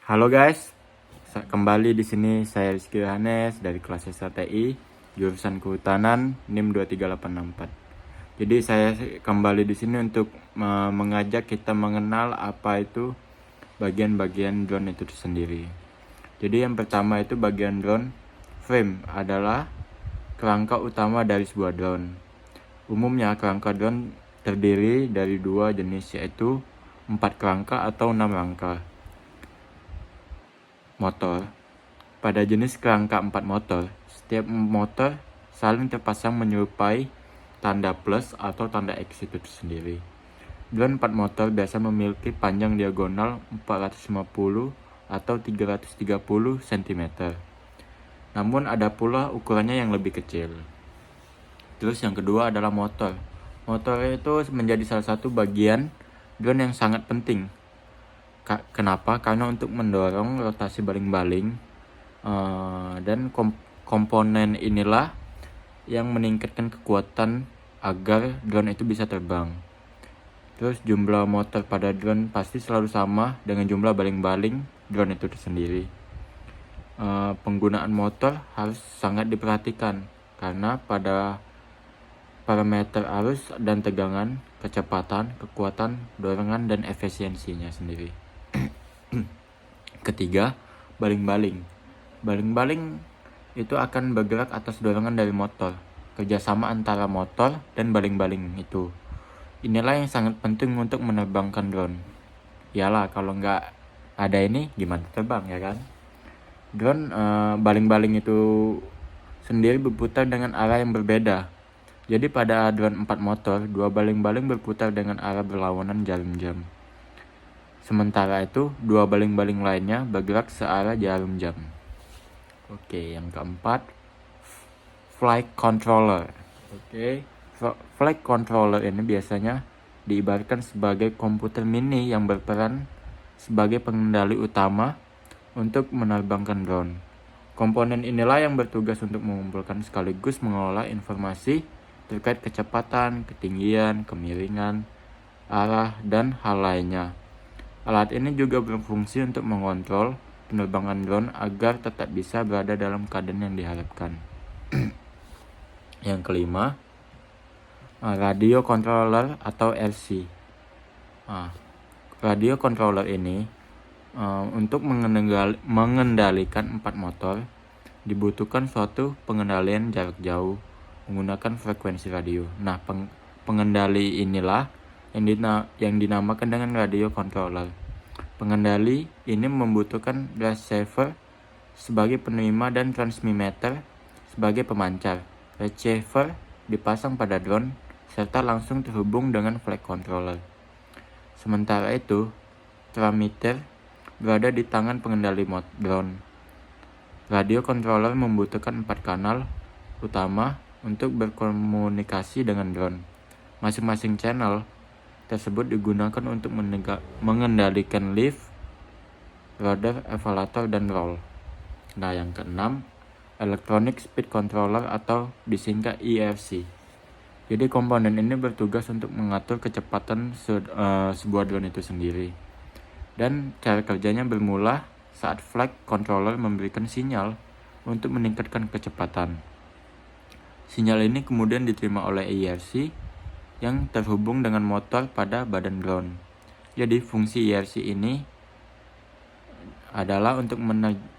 Halo guys, kembali di sini saya Rizky Yohanes dari kelas SATI jurusan Kehutanan NIM 23864. Jadi saya kembali di sini untuk mengajak kita mengenal apa itu bagian-bagian drone itu sendiri. Jadi yang pertama itu bagian drone frame adalah kerangka utama dari sebuah drone. Umumnya kerangka drone terdiri dari dua jenis, yaitu 4 kerangka atau 6 rangka. Motor. Pada jenis kerangka 4 motor, setiap motor saling terpasang menyerupai tanda plus atau tanda X itu sendiri. Drone 4 motor biasa memiliki panjang diagonal 450 atau 330 cm. Namun ada pula ukurannya yang lebih kecil. Terus yang kedua adalah motor. Motor itu menjadi salah satu bagian drone yang sangat penting. Kenapa? Karena untuk mendorong rotasi baling-baling dan komponen inilah yang meningkatkan kekuatan agar drone itu bisa terbang. Terus jumlah motor pada drone pasti selalu sama dengan jumlah baling-baling drone itu sendiri. Penggunaan motor harus sangat diperhatikan karena pada parameter arus dan tegangan, kecepatan, kekuatan, dorongan, dan efisiensinya sendiri. Ketiga, baling-baling. Baling-baling itu akan bergerak atas dorongan dari motor. Kerjasama antara motor dan baling-baling itu. Inilah yang sangat penting untuk menerbangkan drone. Iyalah, kalau nggak ada ini gimana terbang, ya kan? Drone baling-baling itu sendiri berputar dengan arah yang berbeda. Jadi pada drone 4 motor, 2 baling-baling berputar dengan arah berlawanan jarum jam. Sementara itu, 2 baling-baling lainnya bergerak searah jarum jam. Oke, yang keempat, flight controller. Flight controller ini biasanya diibaratkan sebagai komputer mini yang berperan sebagai pengendali utama untuk menerbangkan drone. Komponen inilah yang bertugas untuk mengumpulkan sekaligus mengelola informasi terkait kecepatan, ketinggian, kemiringan, arah, dan hal lainnya. Alat ini juga berfungsi untuk mengontrol penerbangan drone agar tetap bisa berada dalam keadaan yang diharapkan. Yang kelima, radio controller atau RC. Radio controller ini untuk mengendalikan 4 motor dibutuhkan suatu pengendalian jarak jauh menggunakan frekuensi radio. Nah, pengendali inilah yang dinamakan dengan radio controller. Pengendali ini membutuhkan receiver sebagai penerima dan transmitter sebagai pemancar. Receiver dipasang pada drone serta langsung terhubung dengan flight controller. Sementara itu, transmitter berada di tangan pengendali drone. Radio controller membutuhkan 4 kanal utama untuk berkomunikasi dengan drone. Masing-masing channel tersebut digunakan untuk mengendalikan lift, rudder, elevator, dan roll. Nah, yang keenam, electronic speed controller atau disingkat ESC. Jadi komponen ini bertugas untuk mengatur kecepatan sebuah drone itu sendiri. Dan cara kerjanya bermula saat flight controller memberikan sinyal untuk meningkatkan kecepatan. Sinyal ini kemudian diterima oleh ERC yang terhubung dengan motor pada badan drone. Jadi fungsi ERC ini adalah untuk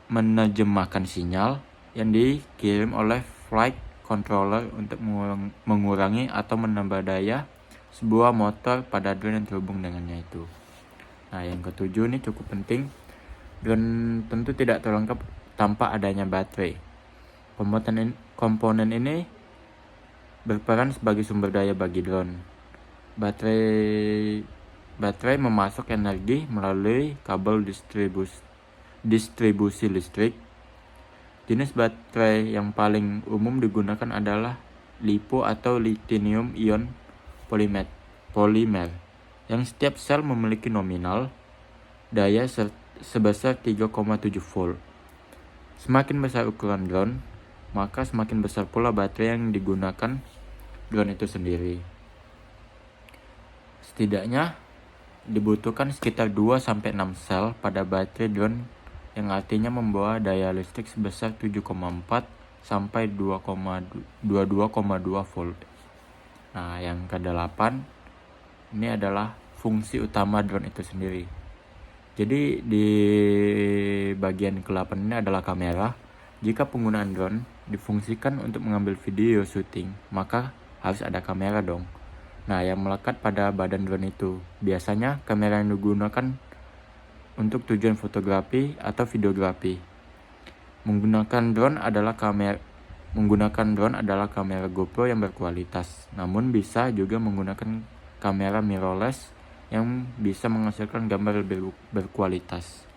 menerjemahkan sinyal yang dikirim oleh flight controller untuk mengurangi atau menambah daya sebuah motor pada drone yang terhubung dengannya itu. Nah, yang ketujuh ini cukup penting. Drone tentu tidak terlengkap tanpa adanya baterai. Komponen ini berperan sebagai sumber daya bagi drone. Baterai memasok energi melalui kabel distribusi listrik. Jenis baterai yang paling umum digunakan adalah LiPo atau lithium ion polimer yang setiap sel memiliki nominal daya sebesar 3,7 volt. Semakin besar ukuran drone, maka semakin besar pula baterai yang digunakan drone itu sendiri. Setidaknya dibutuhkan sekitar 2-6 sel pada baterai drone yang artinya membawa daya listrik sebesar 7,4 sampai 22,2 volt. Nah, yang ke-8 ini adalah fungsi utama drone itu sendiri. Jadi di bagian ke-8 ini adalah kamera. Jika penggunaan drone difungsikan untuk mengambil video syuting, maka harus ada kamera dong. Nah, yang melekat pada badan drone itu biasanya kamera yang digunakan untuk tujuan fotografi atau videografi. Menggunakan drone adalah kamera GoPro yang berkualitas, namun bisa juga menggunakan kamera mirrorless yang bisa menghasilkan gambar lebih berkualitas.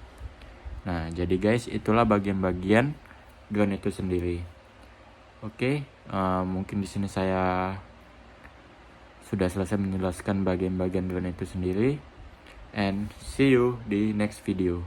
Nah, jadi guys, itulah bagian-bagian drone itu sendiri. Oke, mungkin di sini saya sudah selesai menjelaskan bagian-bagian drone itu sendiri. And see you di next video.